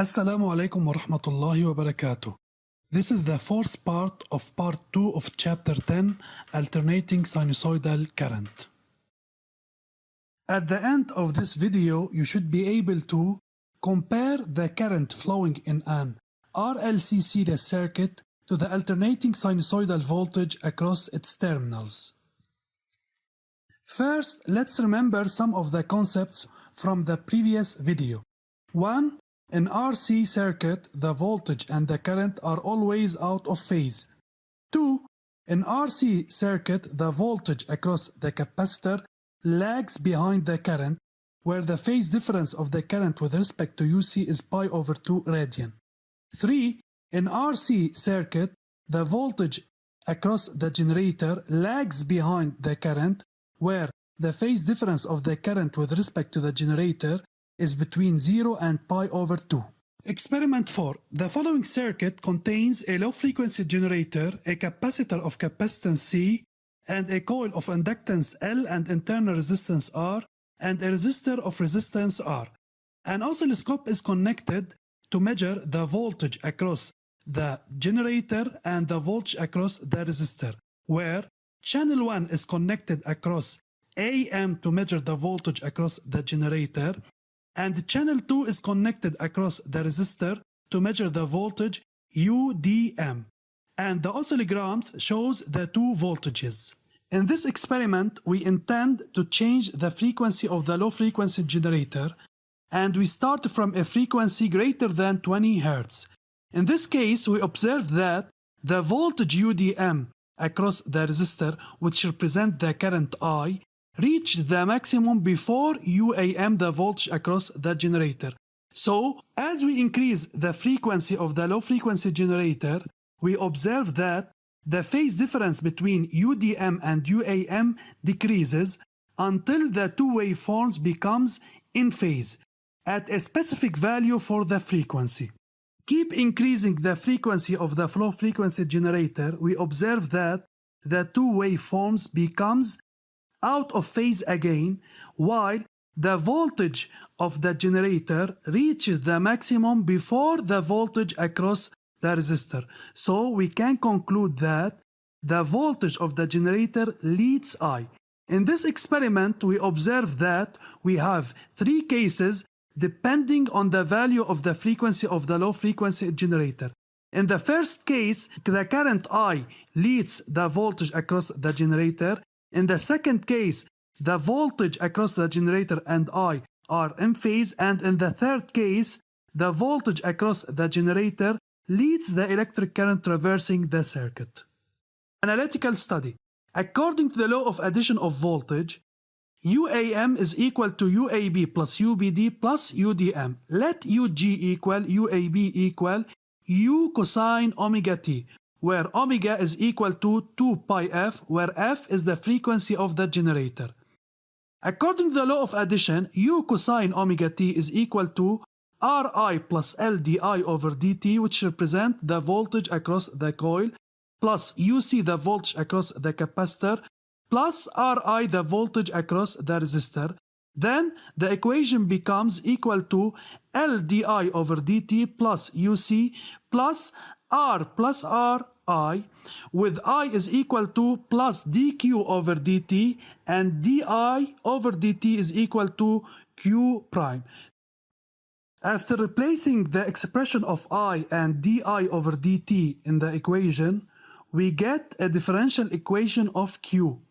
Assalamu alaikum wa rahmatullahi wa barakatuh. This is the fourth part of part 2 of chapter 10, Alternating Sinusoidal Current. At the end of this video, you should be able to compare the current flowing in an RLC series circuit to the alternating sinusoidal voltage across its terminals. First, let's remember some of the concepts from the previous video. 1. In RC circuit, the voltage and the current are always out of phase. 2. In RC circuit, the voltage across the capacitor lags behind the current, where the phase difference of the current with respect to UC is pi over 2 radian. 3. In RC circuit, the voltage across the generator lags behind the current, where the phase difference of the current with respect to the generator is between 0 and pi over 2. Experiment 4. The following circuit contains a low-frequency generator, a capacitor of capacitance C, and a coil of inductance L and internal resistance R, and a resistor of resistance R. An oscilloscope is connected to measure the voltage across the generator and the voltage across the resistor, where channel 1 is connected across AM to measure the voltage across the generator, and channel 2 is connected across the resistor to measure the voltage UDM, and the oscillograms shows the two voltages. In this experiment, we intend to change the frequency of the low-frequency generator, and we start from a frequency greater than 20 Hz. In this case, we observe that the voltage UDM across the resistor, which represents the current I, reached the maximum before UAM, the voltage across the generator. So, as we increase the frequency of the low-frequency generator, we observe that the phase difference between UDM and UAM decreases until the two waveforms becomes in phase at a specific value for the frequency. Keep increasing the frequency of the low-frequency generator, we observe that the two waveforms becomes out of phase again, while the voltage of the generator reaches the maximum before the voltage across the resistor. So we can conclude that the voltage of the generator leads I. In this experiment, we observe that we have three cases depending on the value of the frequency of the low-frequency generator. In the first case, the current I leads the voltage across the generator. In the second case, the voltage across the generator and I are in phase, and in the third case, the voltage across the generator leads the electric current traversing the circuit. Analytical study. According to the law of addition of voltage, UAM is equal to UAB plus UBD plus UDM. Let UG equal UAB equal U cosine omega t, where omega is equal to 2 pi f, where f is the frequency of the generator. According to the law of addition, U cosine omega t is equal to Ri plus LdI over dt, which represent the voltage across the coil, plus UC the voltage across the capacitor, plus Ri the voltage across the resistor. Then the equation becomes equal to LdI over dt plus UC plus R plus Ri, with I is equal to plus dq over dt, and di over dt is equal to q prime. After replacing the expression of I and di over dt in the equation, we get a differential equation of q,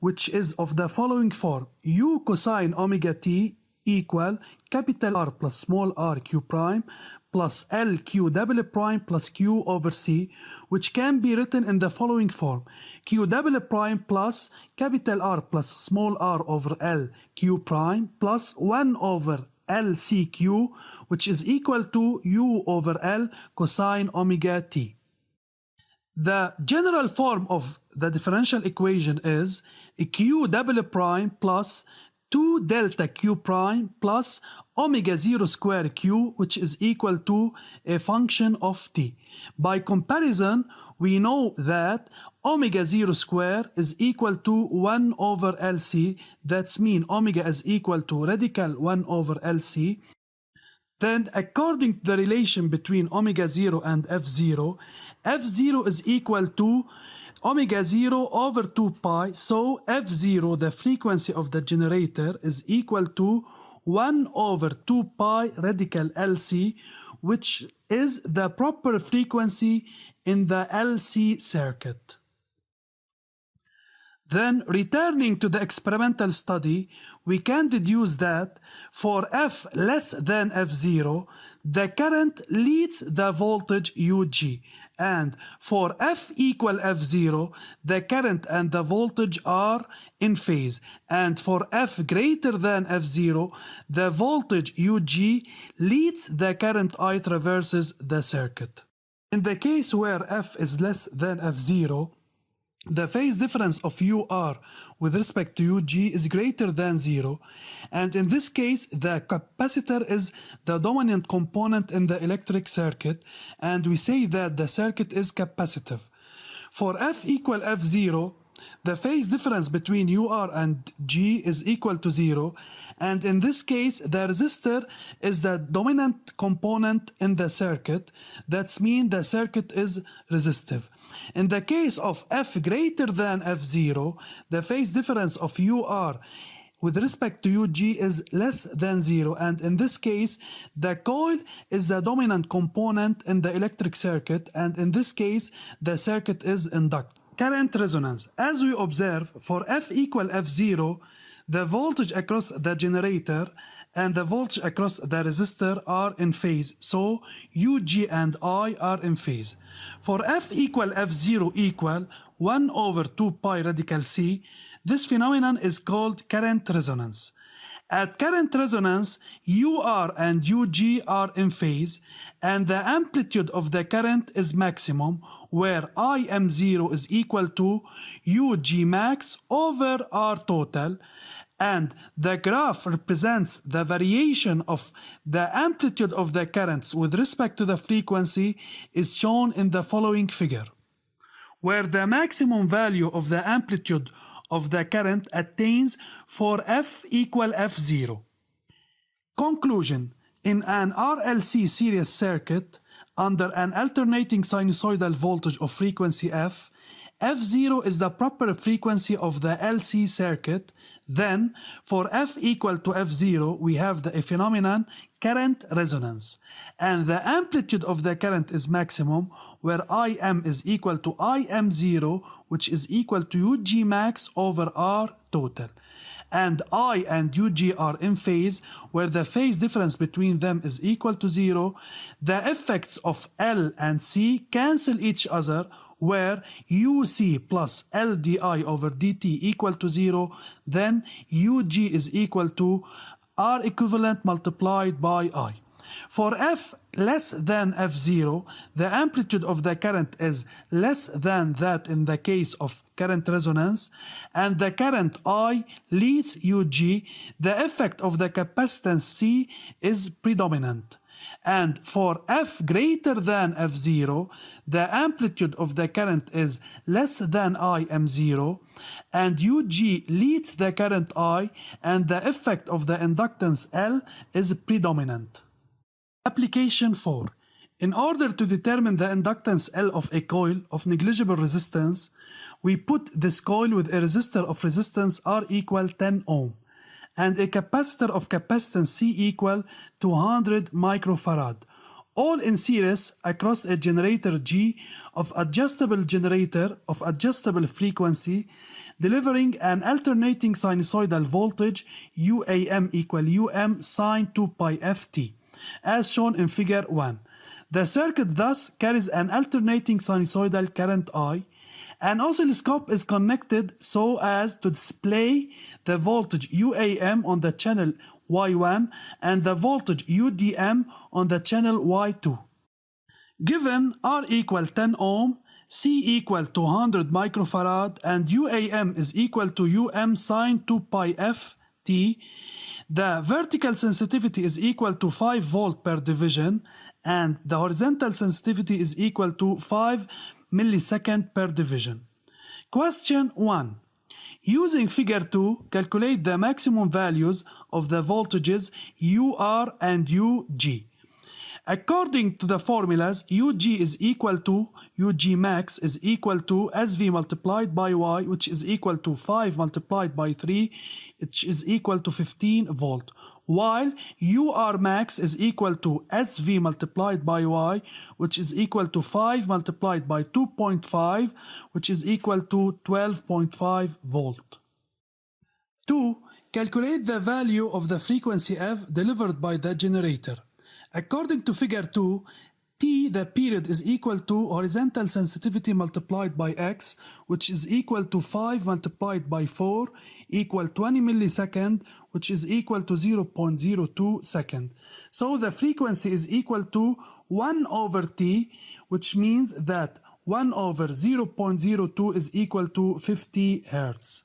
which is of the following form: U cosine omega t equal capital R plus small r q prime plus L q double prime plus q over c, which can be written in the following form: q double prime plus capital R plus small r over L q prime plus 1 over L c q, which is equal to U over L cosine omega t. The general form of the differential equation is q double prime plus 2 delta q prime plus omega 0 square q, which is equal to a function of t. By comparison, we know that omega 0 square is equal to 1 over LC. That's mean omega is equal to radical 1 over LC. Then, according to the relation between omega 0 and f0, f0 is equal to omega 0 over 2 pi. So f0, the frequency of the generator, is equal to 1 over 2 pi radical LC, which is the proper frequency in the LC circuit. Then, returning to the experimental study, we can deduce that for F less than F0, the current leads the voltage UG, and for F equal F0, the current and the voltage are in phase, and for F greater than F0, the voltage UG leads the current I traverses the circuit. In the case where F is less than F0, the phase difference of UR with respect to UG is greater than 0, and in this case the capacitor is the dominant component in the electric circuit, and we say that the circuit is capacitive. For F equal F0, the phase difference between UR and G is equal to 0, and in this case the resistor is the dominant component in the circuit. That means the circuit is resistive. In the case of F greater than F0, the phase difference of UR with respect to UG is less than 0, and in this case the coil is the dominant component in the electric circuit, and in this case the circuit is inductive. Current resonance. As we observe, for F equal F0, the voltage across the generator and the voltage across the resistor are in phase, so UG and I are in phase. For F equal F0 equal 1 over 2 pi radical C, this phenomenon is called current resonance. At current resonance, UR and UG are in phase, and the amplitude of the current is maximum, where IM0 is equal to UG max over R total, and the graph represents the variation of the amplitude of the currents with respect to the frequency is shown in the following figure, where the maximum value of the amplitude of the current attains for F equal F0. Conclusion: in an RLC series circuit under an alternating sinusoidal voltage of frequency F, F0 is the proper frequency of the LC circuit. Then, for F equal to F0, we have the phenomenon current resonance, and the amplitude of the current is maximum, where IM is equal to IM0, which is equal to UG max over R total, and I and UG are in phase, where the phase difference between them is equal to 0. The effects of L and C cancel each other, where UC plus LdI over dt equal to 0, then UG is equal to R equivalent multiplied by I. For F less than F0, the amplitude of the current is less than that in the case of current resonance, and the current I leads UG. The effect of the capacitance C is predominant. And for F greater than F0, the amplitude of the current is less than IM0, and UG leads the current I, and the effect of the inductance L is predominant. Application 4. In order to determine the inductance L of a coil of negligible resistance, we put this coil with a resistor of resistance R equal 10 ohm, and a capacitor of capacitance C equal 200 microfarad, all in series across a generator G of adjustable generator of adjustable frequency, delivering an alternating sinusoidal voltage UAM equal UM sine 2 pi ft, as shown in figure 1. The circuit thus carries an alternating sinusoidal current I. An oscilloscope is connected so as to display the voltage UAM on the channel Y1 and the voltage UDM on the channel Y2. Given R equal 10 ohm, C equal 200 microfarad, and UAM is equal to UM sine 2 pi ft, the vertical sensitivity is equal to 5 volt per division, and the horizontal sensitivity is equal to 5 millisecond per division. Question 1. Using figure 2, calculate the maximum values of the voltages UR and UG. According to the formulas, Ug is equal to, Ug max is equal to SV multiplied by Y, which is equal to 5 multiplied by 3, which is equal to 15 volt. While UR max is equal to SV multiplied by Y, which is equal to 5 multiplied by 2.5, which is equal to 12.5 volt. 2. Calculate the value of the frequency F delivered by the generator. According to figure 2, T, the period, is equal to horizontal sensitivity multiplied by X, which is equal to 5 multiplied by 4, equal 20 millisecond, which is equal to 0.02 second. So the frequency is equal to 1 over T, which means that 1 over 0.02 is equal to 50 Hertz.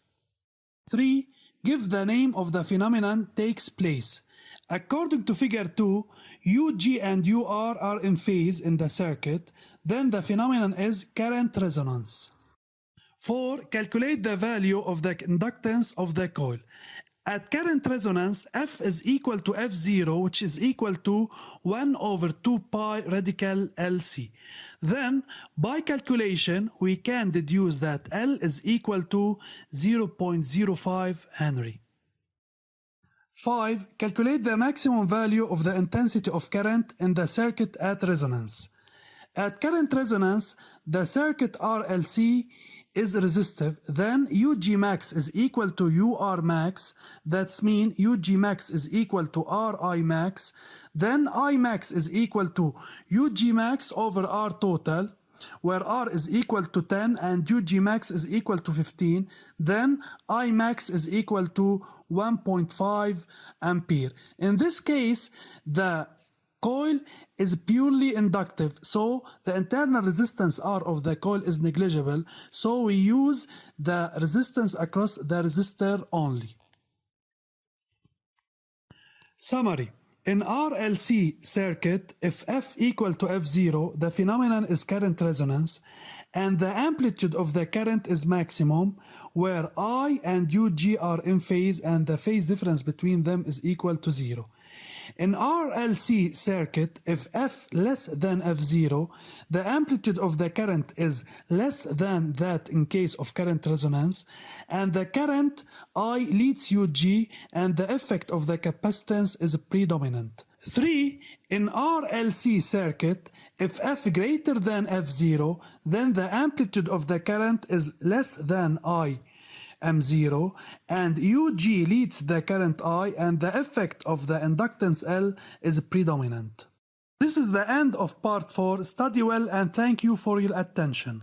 3. Give the name of the phenomenon takes place. According to figure 2, Ug and Ur are in phase in the circuit, then the phenomenon is current resonance. 4. Calculate the value of the inductance of the coil. At current resonance, F is equal to F0, which is equal to 1 over 2 pi radical LC. Then, by calculation, we can deduce that L is equal to 0.05 Henry. 5. Calculate the maximum value of the intensity of current in the circuit at resonance. At current resonance, the circuit RLC is resistive, then Ug max is equal to Ur max, that's mean Ug max is equal to Ri max, then I max is equal to Ug max over R total, where R is equal to 10 and Ug max is equal to 15, then I max is equal to 1.5 ampere. In this case, the coil is purely inductive, so the internal resistance R of the coil is negligible, so we use the resistance across the resistor only. Summary. In RLC circuit, if F equal to F0, the phenomenon is current resonance, and the amplitude of the current is maximum, where I and Ug are in phase and the phase difference between them is equal to 0. In RLC circuit, if F less than F0, the amplitude of the current is less than that in case of current resonance, and the current I leads Ug, and the effect of the capacitance is predominant. 3. In RLC circuit, if F greater than F0, then the amplitude of the current is less than I M0, and Ug leads the current I, and the effect of the inductance L is predominant. This is the end of part 4. Study well and thank you for your attention.